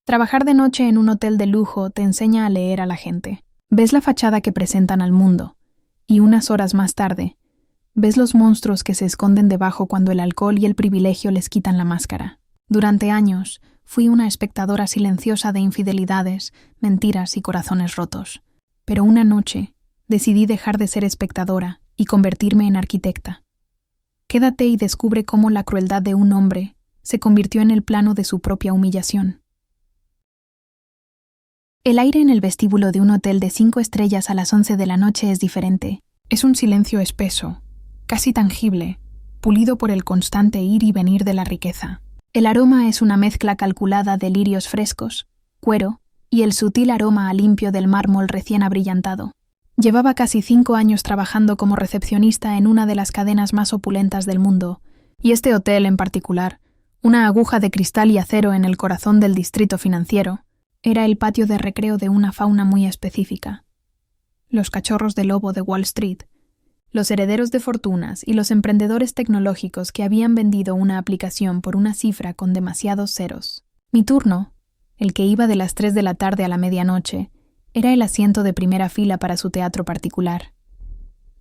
Trabajar de noche en un hotel de lujo te enseña a leer a la gente. Ves la fachada que presentan al mundo, y unas horas más tarde, ves los monstruos que se esconden debajo cuando el alcohol y el privilegio les quitan la máscara. Durante años, fui una espectadora silenciosa de infidelidades, mentiras y corazones rotos. Pero una noche, decidí dejar de ser espectadora y convertirme en arquitecta. Quédate y descubre cómo la crueldad de un hombre se convirtió en el plano de su propia humillación. El aire en el vestíbulo de un hotel de 5 estrellas a las 11 de la noche es diferente. Es un silencio espeso, casi tangible, pulido por el constante ir y venir de la riqueza. El aroma es una mezcla calculada de lirios frescos, cuero y el sutil aroma a limpio del mármol recién abrillantado. Llevaba casi 5 años trabajando como recepcionista en una de las cadenas más opulentas del mundo, y este hotel en particular, una aguja de cristal y acero en el corazón del distrito financiero, era el patio de recreo de una fauna muy específica. Los cachorros de lobo de Wall Street, los herederos de fortunas y los emprendedores tecnológicos que habían vendido una aplicación por una cifra con demasiados ceros. Mi turno, el que iba de las 3 de la tarde a la medianoche, era el asiento de primera fila para su teatro particular.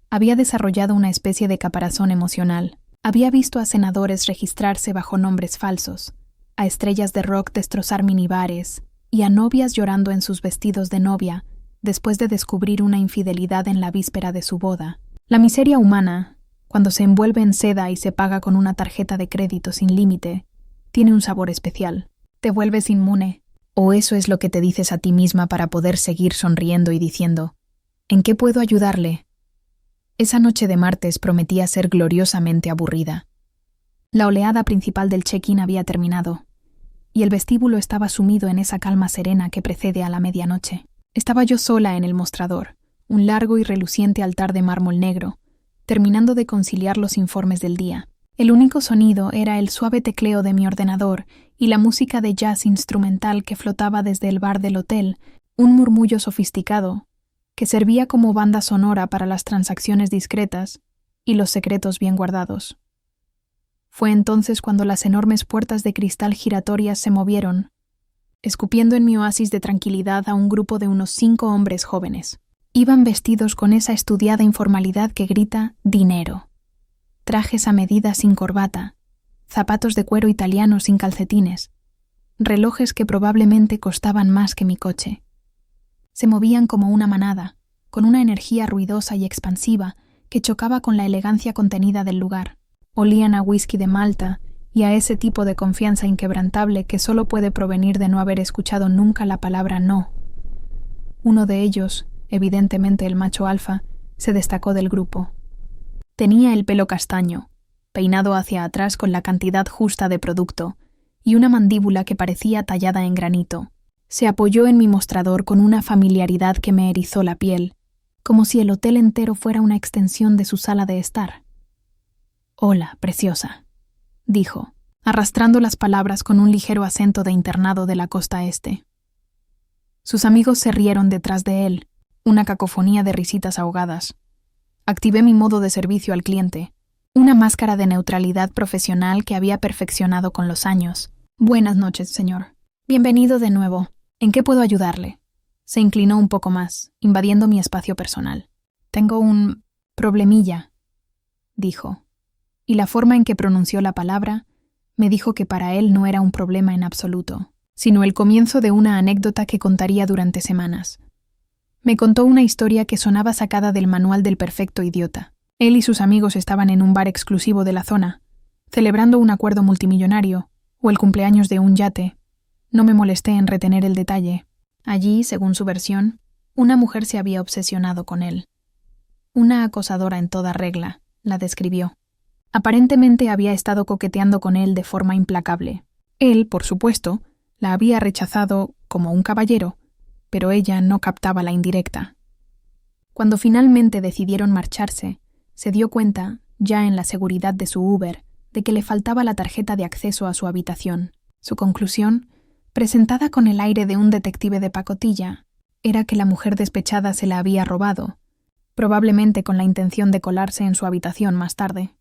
Había desarrollado una especie de caparazón emocional. Había visto a senadores registrarse bajo nombres falsos, a estrellas de rock destrozar minibares y a novias llorando en sus vestidos de novia después de descubrir una infidelidad en la víspera de su boda. La miseria humana, cuando se envuelve en seda y se paga con una tarjeta de crédito sin límite, tiene un sabor especial. Te vuelves inmune. O eso es lo que te dices a ti misma para poder seguir sonriendo y diciendo, ¿en qué puedo ayudarle? Esa noche de martes prometía ser gloriosamente aburrida. La oleada principal del check-in había terminado, y el vestíbulo estaba sumido en esa calma serena que precede a la medianoche. Estaba yo sola en el mostrador, un largo y reluciente altar de mármol negro, terminando de conciliar los informes del día. El único sonido era el suave tecleo de mi ordenador y la música de jazz instrumental que flotaba desde el bar del hotel, un murmullo sofisticado que servía como banda sonora para las transacciones discretas y los secretos bien guardados. Fue entonces cuando las enormes puertas de cristal giratorias se movieron, escupiendo en mi oasis de tranquilidad a un grupo de unos 5 hombres jóvenes. Iban vestidos con esa estudiada informalidad que grita «dinero». Trajes a medida sin corbata, zapatos de cuero italiano sin calcetines, relojes que probablemente costaban más que mi coche. Se movían como una manada, con una energía ruidosa y expansiva que chocaba con la elegancia contenida del lugar. Olían a whisky de Malta y a ese tipo de confianza inquebrantable que solo puede provenir de no haber escuchado nunca la palabra no. Uno de ellos, evidentemente el macho alfa, se destacó del grupo. Tenía el pelo castaño, peinado hacia atrás con la cantidad justa de producto, y una mandíbula que parecía tallada en granito. Se apoyó en mi mostrador con una familiaridad que me erizó la piel, como si el hotel entero fuera una extensión de su sala de estar. «Hola, preciosa», dijo, arrastrando las palabras con un ligero acento de internado de la costa este. Sus amigos se rieron detrás de él, una cacofonía de risitas ahogadas. Activé mi modo de servicio al cliente, una máscara de neutralidad profesional que había perfeccionado con los años. «Buenas noches, señor. Bienvenido de nuevo. ¿En qué puedo ayudarle?» Se inclinó un poco más, invadiendo mi espacio personal. «Tengo un problemilla», dijo, y la forma en que pronunció la palabra me dijo que para él no era un problema en absoluto, sino el comienzo de una anécdota que contaría durante semanas. Me contó una historia que sonaba sacada del manual del perfecto idiota. Él y sus amigos estaban en un bar exclusivo de la zona, celebrando un acuerdo multimillonario o el cumpleaños de un yate. No me molesté en retener el detalle. Allí, según su versión, una mujer se había obsesionado con él. Una acosadora en toda regla, la describió. Aparentemente había estado coqueteando con él de forma implacable. Él, por supuesto, la había rechazado como un caballero, pero ella no captaba la indirecta. Cuando finalmente decidieron marcharse, se dio cuenta, ya en la seguridad de su Uber, de que le faltaba la tarjeta de acceso a su habitación. Su conclusión, presentada con el aire de un detective de pacotilla, era que la mujer despechada se la había robado, probablemente con la intención de colarse en su habitación más tarde.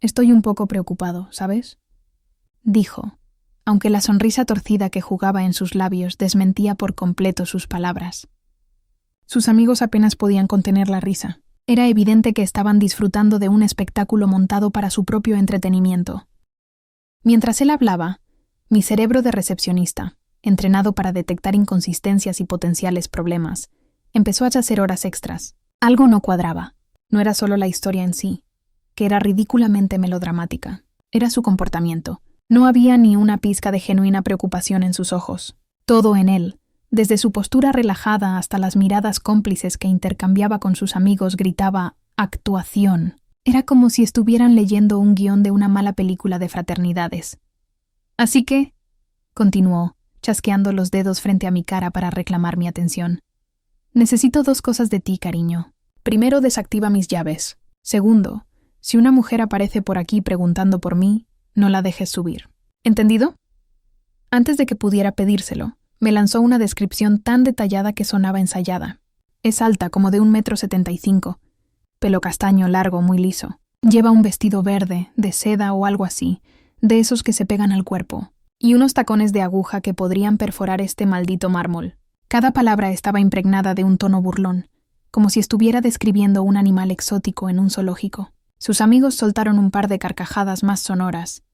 «Estoy un poco preocupado, ¿sabes?», dijo, aunque la sonrisa torcida que jugaba en sus labios desmentía por completo sus palabras. Sus amigos apenas podían contener la risa. Era evidente que estaban disfrutando de un espectáculo montado para su propio entretenimiento. Mientras él hablaba, mi cerebro de recepcionista, entrenado para detectar inconsistencias y potenciales problemas, empezó a hacer horas extras. Algo no cuadraba. No era solo la historia en sí, que era ridículamente melodramática. Era su comportamiento. No había ni una pizca de genuina preocupación en sus ojos. Todo en él, desde su postura relajada hasta las miradas cómplices que intercambiaba con sus amigos, gritaba «actuación». Era como si estuvieran leyendo un guión de una mala película de fraternidades. «Así que», continuó, chasqueando los dedos frente a mi cara para reclamar mi atención, «necesito 2 cosas de ti, cariño. Primero, desactiva mis llaves. Segundo, si una mujer aparece por aquí preguntando por mí, no la dejes subir. ¿Entendido?». Antes de que pudiera pedírselo, me lanzó una descripción tan detallada que sonaba ensayada. Es alta, como de 1,75 m, pelo castaño largo, muy liso. Lleva un vestido verde, de seda o algo así, de esos que se pegan al cuerpo, y unos tacones de aguja que podrían perforar este maldito mármol. Cada palabra estaba impregnada de un tono burlón, como si estuviera describiendo un animal exótico en un zoológico. Sus amigos soltaron un par de carcajadas más sonoras.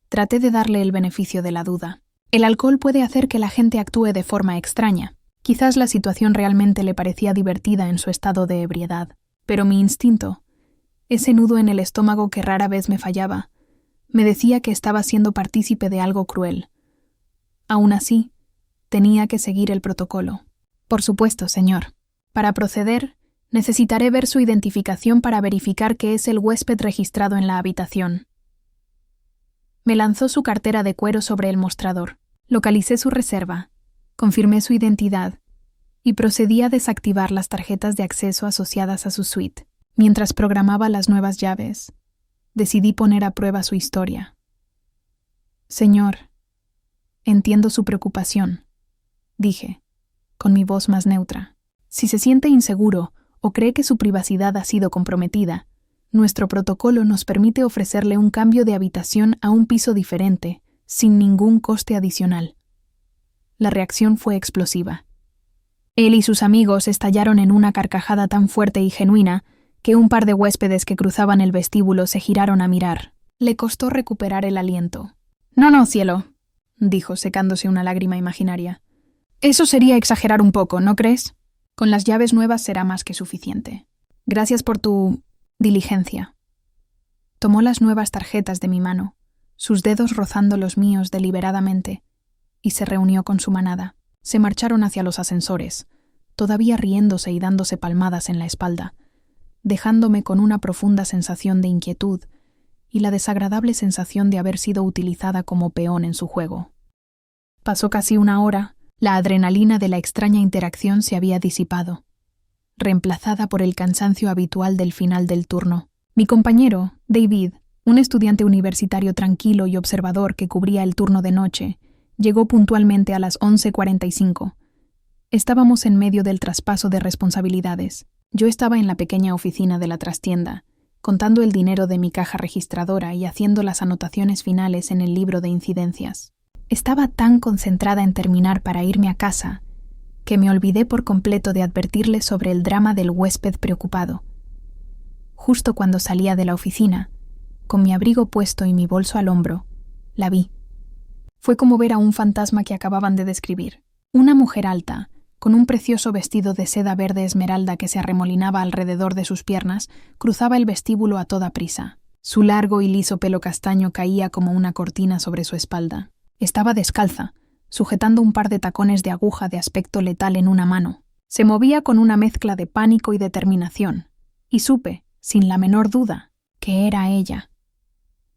Traté de darle el beneficio de la duda. El alcohol puede hacer que la gente actúe de forma extraña. Quizás la situación realmente le parecía divertida en su estado de ebriedad, pero mi instinto, ese nudo en el estómago que rara vez me fallaba, me decía que estaba siendo partícipe de algo cruel. Aún así, tenía que seguir el protocolo. «Por supuesto, señor. Para proceder, necesitaré ver su identificación para verificar que es el huésped registrado en la habitación». Me lanzó su cartera de cuero sobre el mostrador. Localicé su reserva, confirmé su identidad y procedí a desactivar las tarjetas de acceso asociadas a su suite. Mientras programaba las nuevas llaves, decidí poner a prueba su historia. «Señor, entiendo su preocupación», dije, con mi voz más neutra. «Si se siente inseguro o cree que su privacidad ha sido comprometida, nuestro protocolo nos permite ofrecerle un cambio de habitación a un piso diferente, sin ningún coste adicional». La reacción fue explosiva. Él y sus amigos estallaron en una carcajada tan fuerte y genuina que un par de huéspedes que cruzaban el vestíbulo se giraron a mirar. Le costó recuperar el aliento. No, cielo», dijo, secándose una lágrima imaginaria. «Eso sería exagerar un poco, ¿no crees? Con las llaves nuevas será más que suficiente. Gracias por tu diligencia». Tomó las nuevas tarjetas de mi mano, sus dedos rozando los míos deliberadamente, y se reunió con su manada. Se marcharon hacia los ascensores, todavía riéndose y dándose palmadas en la espalda, dejándome con una profunda sensación de inquietud y la desagradable sensación de haber sido utilizada como peón en su juego. Pasó casi una hora, la adrenalina de la extraña interacción se había disipado, reemplazada por el cansancio habitual del final del turno. Mi compañero, David, un estudiante universitario tranquilo y observador que cubría el turno de noche, llegó puntualmente a las 11:45. Estábamos en medio del traspaso de responsabilidades. Yo estaba en la pequeña oficina de la trastienda, contando el dinero de mi caja registradora y haciendo las anotaciones finales en el libro de incidencias. Estaba tan concentrada en terminar para irme a casa que me olvidé por completo de advertirle sobre el drama del huésped preocupado. Justo cuando salía de la oficina, con mi abrigo puesto y mi bolso al hombro, la vi. Fue como ver a un fantasma que acababan de describir. Una mujer alta, con un precioso vestido de seda verde esmeralda que se arremolinaba alrededor de sus piernas, cruzaba el vestíbulo a toda prisa. Su largo y liso pelo castaño caía como una cortina sobre su espalda. Estaba descalza, sujetando un par de tacones de aguja de aspecto letal en una mano. Se movía con una mezcla de pánico y determinación, y supe, sin la menor duda, que era ella.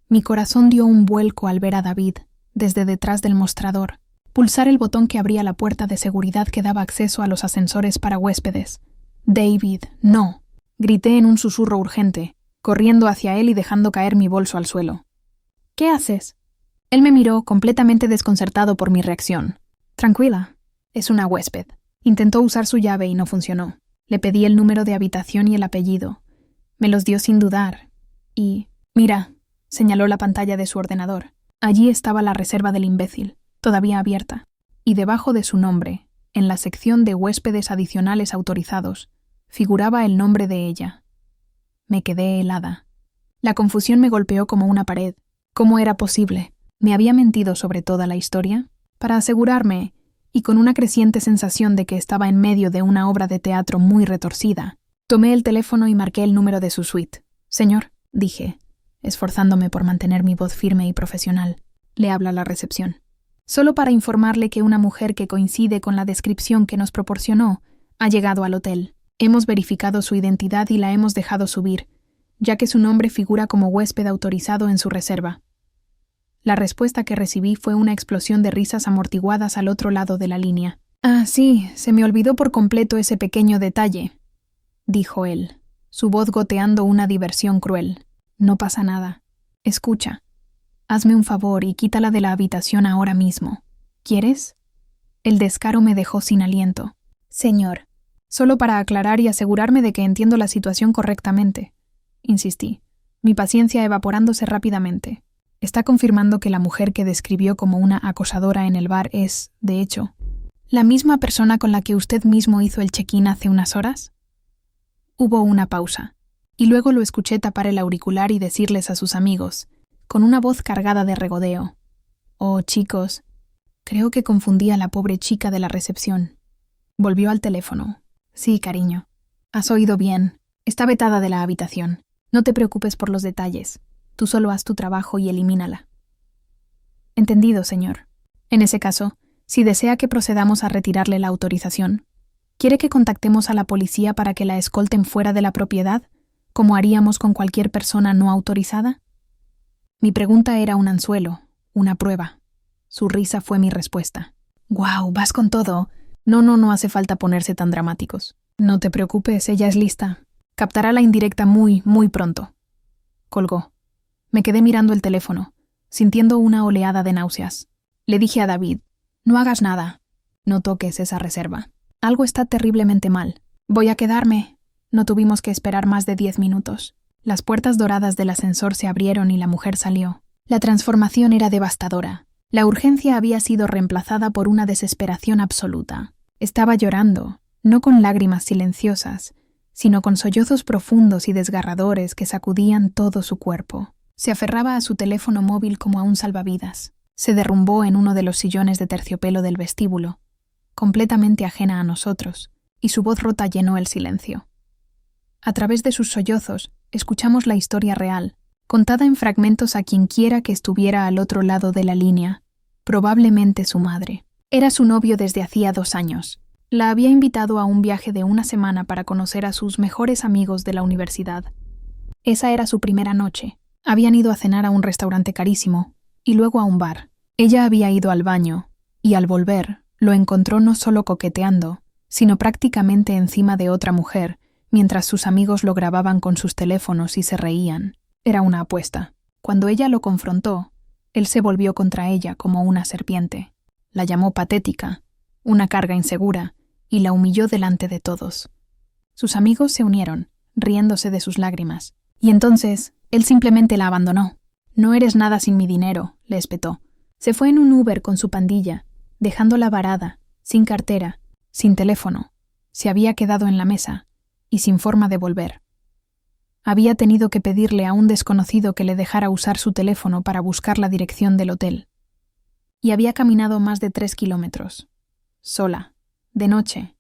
Mi corazón dio un vuelco al ver a David, desde detrás del mostrador, pulsar el botón que abría la puerta de seguridad que daba acceso a los ascensores para huéspedes. «David, no», grité en un susurro urgente, corriendo hacia él y dejando caer mi bolso al suelo. «¿Qué haces?». Él me miró, completamente desconcertado por mi reacción. «Tranquila, es una huésped». Intentó usar su llave y no funcionó. Le pedí el número de habitación y el apellido. Me los dio sin dudar. Y, «Mira», señaló la pantalla de su ordenador. Allí estaba la reserva del imbécil, todavía abierta, y debajo de su nombre, en la sección de huéspedes adicionales autorizados, figuraba el nombre de ella. Me quedé helada. La confusión me golpeó como una pared. ¿Cómo era posible? ¿Me había mentido sobre toda la historia? Para asegurarme, y con una creciente sensación de que estaba en medio de una obra de teatro muy retorcida, tomé el teléfono y marqué el número de su suite. Señor, dije, esforzándome por mantener mi voz firme y profesional, le habla la recepción. Solo para informarle que una mujer que coincide con la descripción que nos proporcionó ha llegado al hotel. Hemos verificado su identidad y la hemos dejado subir, ya que su nombre figura como huésped autorizado en su reserva. La respuesta que recibí fue una explosión de risas amortiguadas al otro lado de la línea. «Ah, sí, se me olvidó por completo ese pequeño detalle», dijo él, su voz goteando una diversión cruel. «No pasa nada. Escucha. Hazme un favor y quítala de la habitación ahora mismo. ¿Quieres?» El descaro me dejó sin aliento. «Señor, solo para aclarar y asegurarme de que entiendo la situación correctamente», insistí, mi paciencia evaporándose rápidamente. ¿Está confirmando que la mujer que describió como una acosadora en el bar es, de hecho, la misma persona con la que usted mismo hizo el check-in hace unas horas? Hubo una pausa, y luego lo escuché tapar el auricular y decirles a sus amigos, con una voz cargada de regodeo: «Oh, chicos, creo que confundí a la pobre chica de la recepción». Volvió al teléfono. «Sí, cariño. Has oído bien. Está vetada de la habitación. No te preocupes por los detalles. Tú solo haz tu trabajo y elimínala». «Entendido, señor. En ese caso, si desea que procedamos a retirarle la autorización, ¿quiere que contactemos a la policía para que la escolten fuera de la propiedad, como haríamos con cualquier persona no autorizada?» Mi pregunta era un anzuelo, una prueba. Su risa fue mi respuesta. «¡Guau! ¿Vas con todo?» No hace falta ponerse tan dramáticos. No te preocupes, ella es lista. Captará la indirecta muy pronto». Colgó. Me quedé mirando el teléfono, sintiendo una oleada de náuseas. Le dije a David: «No hagas nada. No toques esa reserva. Algo está terriblemente mal. Voy a quedarme». No tuvimos que esperar más de 10 minutos. Las puertas doradas del ascensor se abrieron y la mujer salió. La transformación era devastadora. La urgencia había sido reemplazada por una desesperación absoluta. Estaba llorando, no con lágrimas silenciosas, sino con sollozos profundos y desgarradores que sacudían todo su cuerpo. Se aferraba a su teléfono móvil como a un salvavidas. Se derrumbó en uno de los sillones de terciopelo del vestíbulo, completamente ajena a nosotros, y su voz rota llenó el silencio. A través de sus sollozos, escuchamos la historia real, contada en fragmentos a quienquiera que estuviera al otro lado de la línea, probablemente su madre. Era su novio desde hacía 2 años. La había invitado a un viaje de 1 semana para conocer a sus mejores amigos de la universidad. Esa era su primera noche. Habían ido a cenar a un restaurante carísimo, y luego a un bar. Ella había ido al baño, y al volver, lo encontró no solo coqueteando, sino prácticamente encima de otra mujer, mientras sus amigos lo grababan con sus teléfonos y se reían. Era una apuesta. Cuando ella lo confrontó, él se volvió contra ella como una serpiente. La llamó patética, una carga insegura, y la humilló delante de todos. Sus amigos se unieron, riéndose de sus lágrimas, y entonces él simplemente la abandonó. «No eres nada sin mi dinero», le espetó. Se fue en un Uber con su pandilla, dejándola varada, sin cartera, sin teléfono. Se había quedado en la mesa, y sin forma de volver. Había tenido que pedirle a un desconocido que le dejara usar su teléfono para buscar la dirección del hotel. Y había caminado más de 3 kilómetros. Sola, de noche,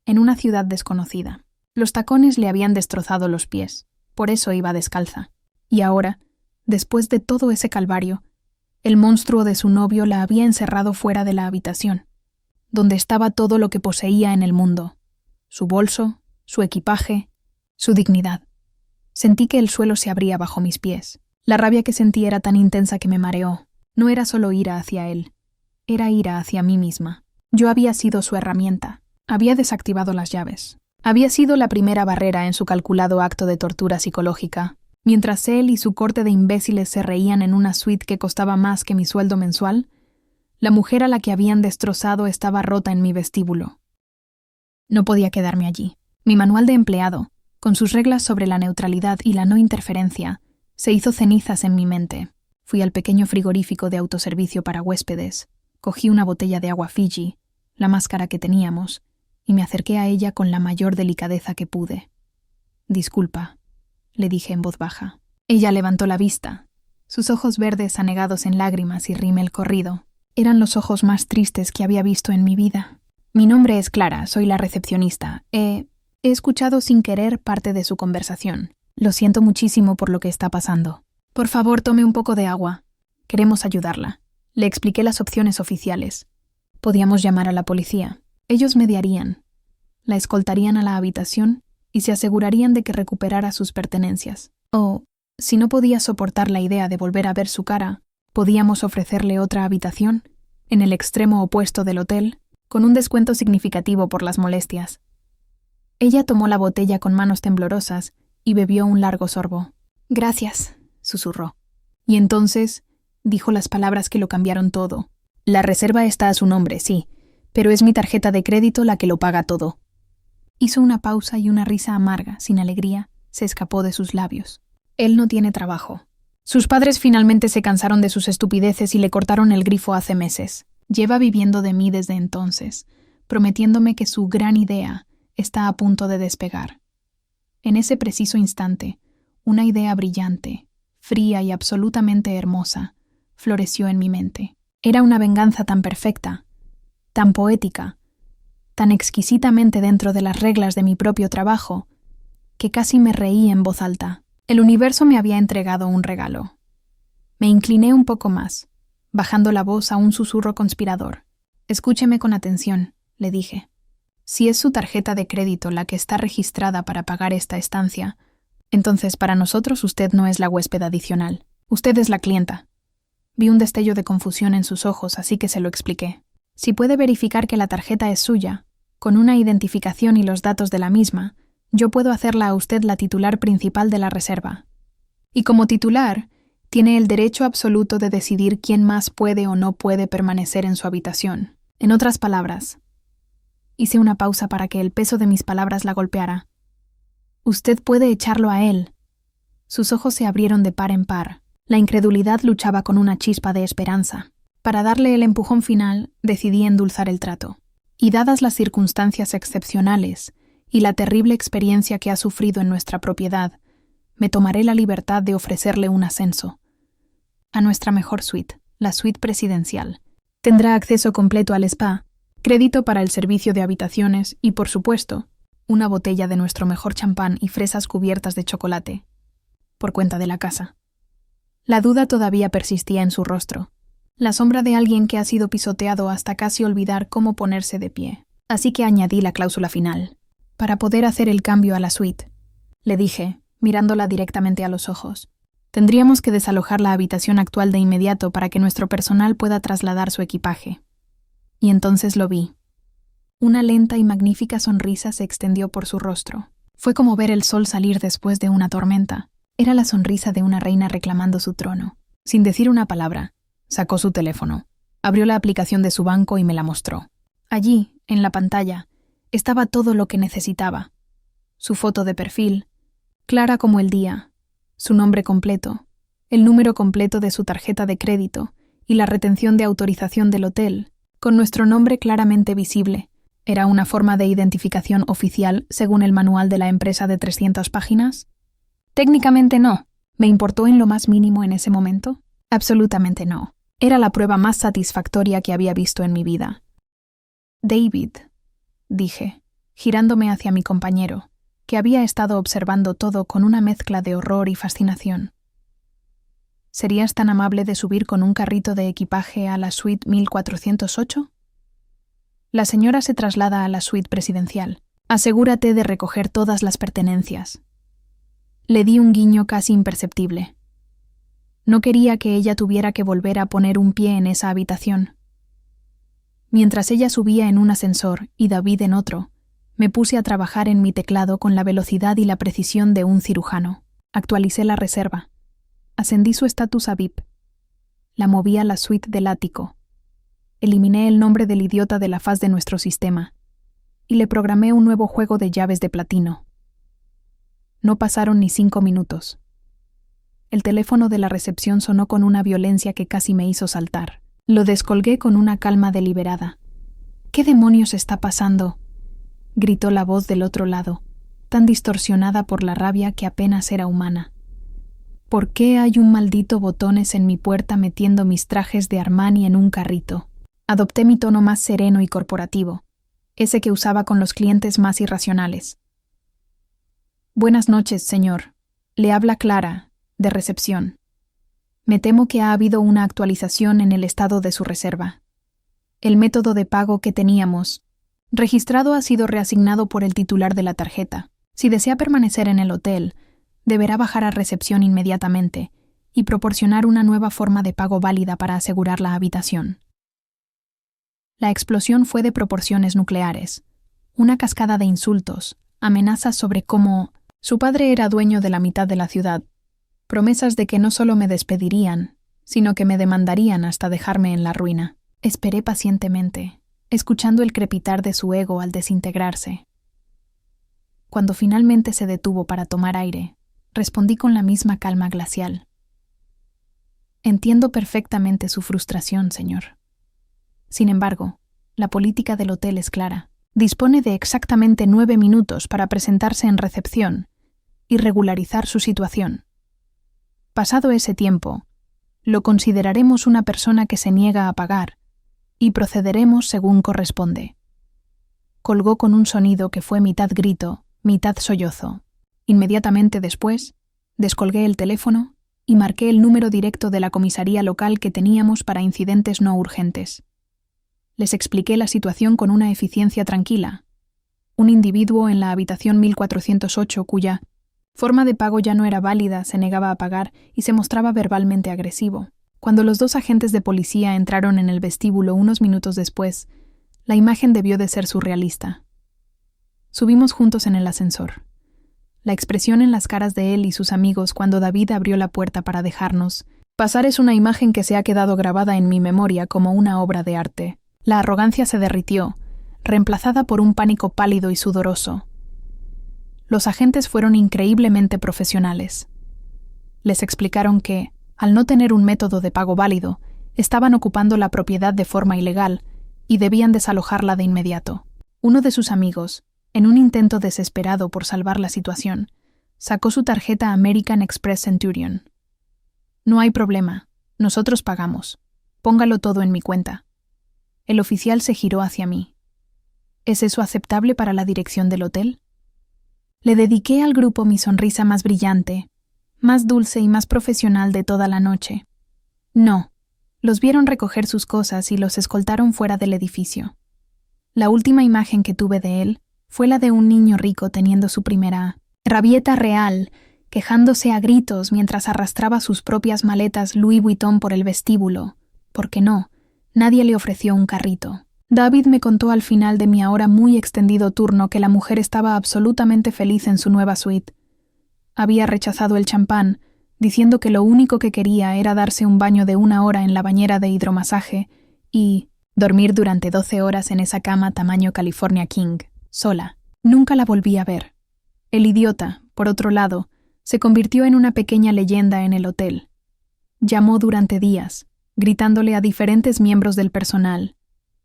en una ciudad desconocida. Los tacones le habían destrozado los pies, por eso iba descalza. Y ahora, después de todo ese calvario, el monstruo de su novio la había encerrado fuera de la habitación, donde estaba todo lo que poseía en el mundo: su bolso, su equipaje, su dignidad. Sentí que el suelo se abría bajo mis pies. La rabia que sentí era tan intensa que me mareó. No era solo ira hacia él, era ira hacia mí misma. Yo había sido su herramienta, había desactivado las llaves. Había sido la primera barrera en su calculado acto de tortura psicológica. Mientras él y su corte de imbéciles se reían en una suite que costaba más que mi sueldo mensual, la mujer a la que habían destrozado estaba rota en mi vestíbulo. No podía quedarme allí. Mi manual de empleado, con sus reglas sobre la neutralidad y la no interferencia, se hizo cenizas en mi mente. Fui al pequeño frigorífico de autoservicio para huéspedes, cogí una botella de agua Fiji, la más cara que teníamos, y me acerqué a ella con la mayor delicadeza que pude. «Disculpa», le dije en voz baja. Ella levantó la vista. Sus ojos verdes anegados en lágrimas y rímel corrido eran los ojos más tristes que había visto en mi vida. «Mi nombre es Clara, soy la recepcionista. He escuchado sin querer parte de su conversación. Lo siento muchísimo por lo que está pasando. Por favor, tome un poco de agua. Queremos ayudarla». Le expliqué las opciones oficiales. Podíamos llamar a la policía. Ellos mediarían. La escoltarían a la habitación y se asegurarían de que recuperara sus pertenencias. O, si no podía soportar la idea de volver a ver su cara, podíamos ofrecerle otra habitación, en el extremo opuesto del hotel, con un descuento significativo por las molestias. Ella tomó la botella con manos temblorosas y bebió un largo sorbo. «Gracias», susurró. Y entonces dijo las palabras que lo cambiaron todo. «La reserva está a su nombre, sí, pero es mi tarjeta de crédito la que lo paga todo». Hizo una pausa y una risa amarga, sin alegría, se escapó de sus labios. Él no tiene trabajo. Sus padres finalmente se cansaron de sus estupideces y le cortaron el grifo hace meses. Lleva viviendo de mí desde entonces, prometiéndome que su gran idea está a punto de despegar. En ese preciso instante, una idea brillante, fría y absolutamente hermosa, floreció en mi mente. Era una venganza tan perfecta, tan poética, tan exquisitamente dentro de las reglas de mi propio trabajo, que casi me reí en voz alta. El universo me había entregado un regalo. Me incliné un poco más, bajando la voz a un susurro conspirador. «Escúcheme con atención», le dije. «Si es su tarjeta de crédito la que está registrada para pagar esta estancia, entonces para nosotros usted no es la huésped adicional. Usted es la clienta». Vi un destello de confusión en sus ojos, así que se lo expliqué. «Si puede verificar que la tarjeta es suya, con una identificación y los datos de la misma, yo puedo hacerla a usted la titular principal de la reserva. Y como titular, tiene el derecho absoluto de decidir quién más puede o no puede permanecer en su habitación. En otras palabras», hice una pausa para que el peso de mis palabras la golpeara, «usted puede echarlo a él». Sus ojos se abrieron de par en par. La incredulidad luchaba con una chispa de esperanza. Para darle el empujón final, decidí endulzar el trato. Y dadas las circunstancias excepcionales y la terrible experiencia que ha sufrido en nuestra propiedad, me tomaré la libertad de ofrecerle un ascenso a nuestra mejor suite, la suite presidencial. Tendrá acceso completo al spa, crédito para el servicio de habitaciones y, por supuesto, una botella de nuestro mejor champán y fresas cubiertas de chocolate, por cuenta de la casa. La duda todavía persistía en su rostro, la sombra de alguien que ha sido pisoteado hasta casi olvidar cómo ponerse de pie. Así que añadí la cláusula final. «Para poder hacer el cambio a la suite», le dije, mirándola directamente a los ojos, «tendríamos que desalojar la habitación actual de inmediato para que nuestro personal pueda trasladar su equipaje». Y entonces lo vi. Una lenta y magnífica sonrisa se extendió por su rostro. Fue como ver el sol salir después de una tormenta. Era la sonrisa de una reina reclamando su trono. Sin decir una palabra, sacó su teléfono, abrió la aplicación de su banco y me la mostró. Allí, en la pantalla, estaba todo lo que necesitaba. Su foto de perfil, clara como el día, su nombre completo, el número completo de su tarjeta de crédito y la retención de autorización del hotel, con nuestro nombre claramente visible. ¿Era una forma de identificación oficial según el manual de la empresa de 300 páginas? Técnicamente no. ¿Me importó en lo más mínimo en ese momento? Absolutamente no. Era la prueba más satisfactoria que había visto en mi vida. «David», dije, girándome hacia mi compañero, que había estado observando todo con una mezcla de horror y fascinación. «¿Serías tan amable de subir con un carrito de equipaje a la suite 1408? La señora se traslada a la suite presidencial. Asegúrate de recoger todas las pertenencias». Le di un guiño casi imperceptible. No quería que ella tuviera que volver a poner un pie en esa habitación. Mientras ella subía en un ascensor y David en otro, me puse a trabajar en mi teclado con la velocidad y la precisión de un cirujano. Actualicé la reserva. Ascendí su estatus a VIP. La moví a la suite del ático. Eliminé el nombre del idiota de la faz de nuestro sistema y le programé un nuevo juego de llaves de platino. No pasaron ni 5 minutos. El teléfono de la recepción sonó con una violencia que casi me hizo saltar. Lo descolgué con una calma deliberada. ¿Qué demonios está pasando?, gritó la voz del otro lado, tan distorsionada por la rabia que apenas era humana. ¿Por qué hay un maldito botones en mi puerta metiendo mis trajes de Armani en un carrito? Adopté mi tono más sereno y corporativo, ese que usaba con los clientes más irracionales. Buenas noches, señor. Le habla Clara, de recepción. Me temo que ha habido una actualización en el estado de su reserva. El método de pago que teníamos registrado ha sido reasignado por el titular de la tarjeta. Si desea permanecer en el hotel, deberá bajar a recepción inmediatamente y proporcionar una nueva forma de pago válida para asegurar la habitación. La explosión fue de proporciones nucleares. Una cascada de insultos, amenazas sobre cómo su padre era dueño de la mitad de la ciudad, promesas de que no solo me despedirían, sino que me demandarían hasta dejarme en la ruina. Esperé pacientemente, escuchando el crepitar de su ego al desintegrarse. Cuando finalmente se detuvo para tomar aire, respondí con la misma calma glacial. Entiendo perfectamente su frustración, señor. Sin embargo, la política del hotel es clara. Dispone de exactamente 9 minutos para presentarse en recepción y regularizar su situación. Pasado ese tiempo, lo consideraremos una persona que se niega a pagar y procederemos según corresponde. Colgó con un sonido que fue mitad grito, mitad sollozo. Inmediatamente después, descolgué el teléfono y marqué el número directo de la comisaría local que teníamos para incidentes no urgentes. Les expliqué la situación con una eficiencia tranquila. Un individuo en la habitación 1408 cuya forma de pago ya no era válida se negaba a pagar y se mostraba verbalmente agresivo. Cuando los 2 agentes de policía entraron en el vestíbulo unos minutos después, la imagen debió de ser surrealista. Subimos juntos en el ascensor. La expresión en las caras de él y sus amigos cuando David abrió la puerta para dejarnos pasar es una imagen que se ha quedado grabada en mi memoria como una obra de arte. La arrogancia se derritió, reemplazada por un pánico pálido y sudoroso. Los agentes fueron increíblemente profesionales. Les explicaron que, al no tener un método de pago válido, estaban ocupando la propiedad de forma ilegal y debían desalojarla de inmediato. Uno de sus amigos, en un intento desesperado por salvar la situación, sacó su tarjeta American Express Centurion. No hay problema, nosotros pagamos. Póngalo todo en mi cuenta. El oficial se giró hacia mí. ¿Es eso aceptable para la dirección del hotel? Le dediqué al grupo mi sonrisa más brillante, más dulce y más profesional de toda la noche. No, los vieron recoger sus cosas y los escoltaron fuera del edificio. La última imagen que tuve de él fue la de un niño rico teniendo su primera rabieta real, quejándose a gritos mientras arrastraba sus propias maletas Louis Vuitton por el vestíbulo. ¿Por qué no? Nadie le ofreció un carrito. David me contó al final de mi ahora muy extendido turno que la mujer estaba absolutamente feliz en su nueva suite. Había rechazado el champán, diciendo que lo único que quería era darse un baño de 1 hora en la bañera de hidromasaje y dormir durante 12 horas en esa cama tamaño California King, sola. Nunca la volví a ver. El idiota, por otro lado, se convirtió en una pequeña leyenda en el hotel. Llamó durante días, gritándole a diferentes miembros del personal,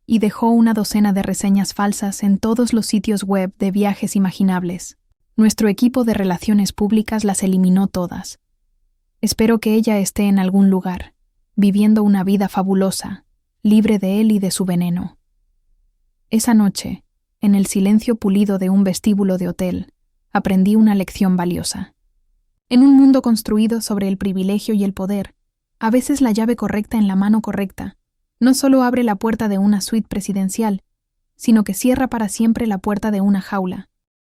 y dejó una docena de reseñas falsas en todos los sitios web de viajes imaginables. Nuestro equipo de relaciones públicas las eliminó todas. Espero que ella esté en algún lugar, viviendo una vida fabulosa, libre de él y de su veneno. Esa noche, en el silencio pulido de un vestíbulo de hotel, aprendí una lección valiosa. En un mundo construido sobre el privilegio y el poder, a veces la llave correcta en la mano correcta no solo abre la puerta de una suite presidencial, sino que cierra para siempre la puerta de una jaula.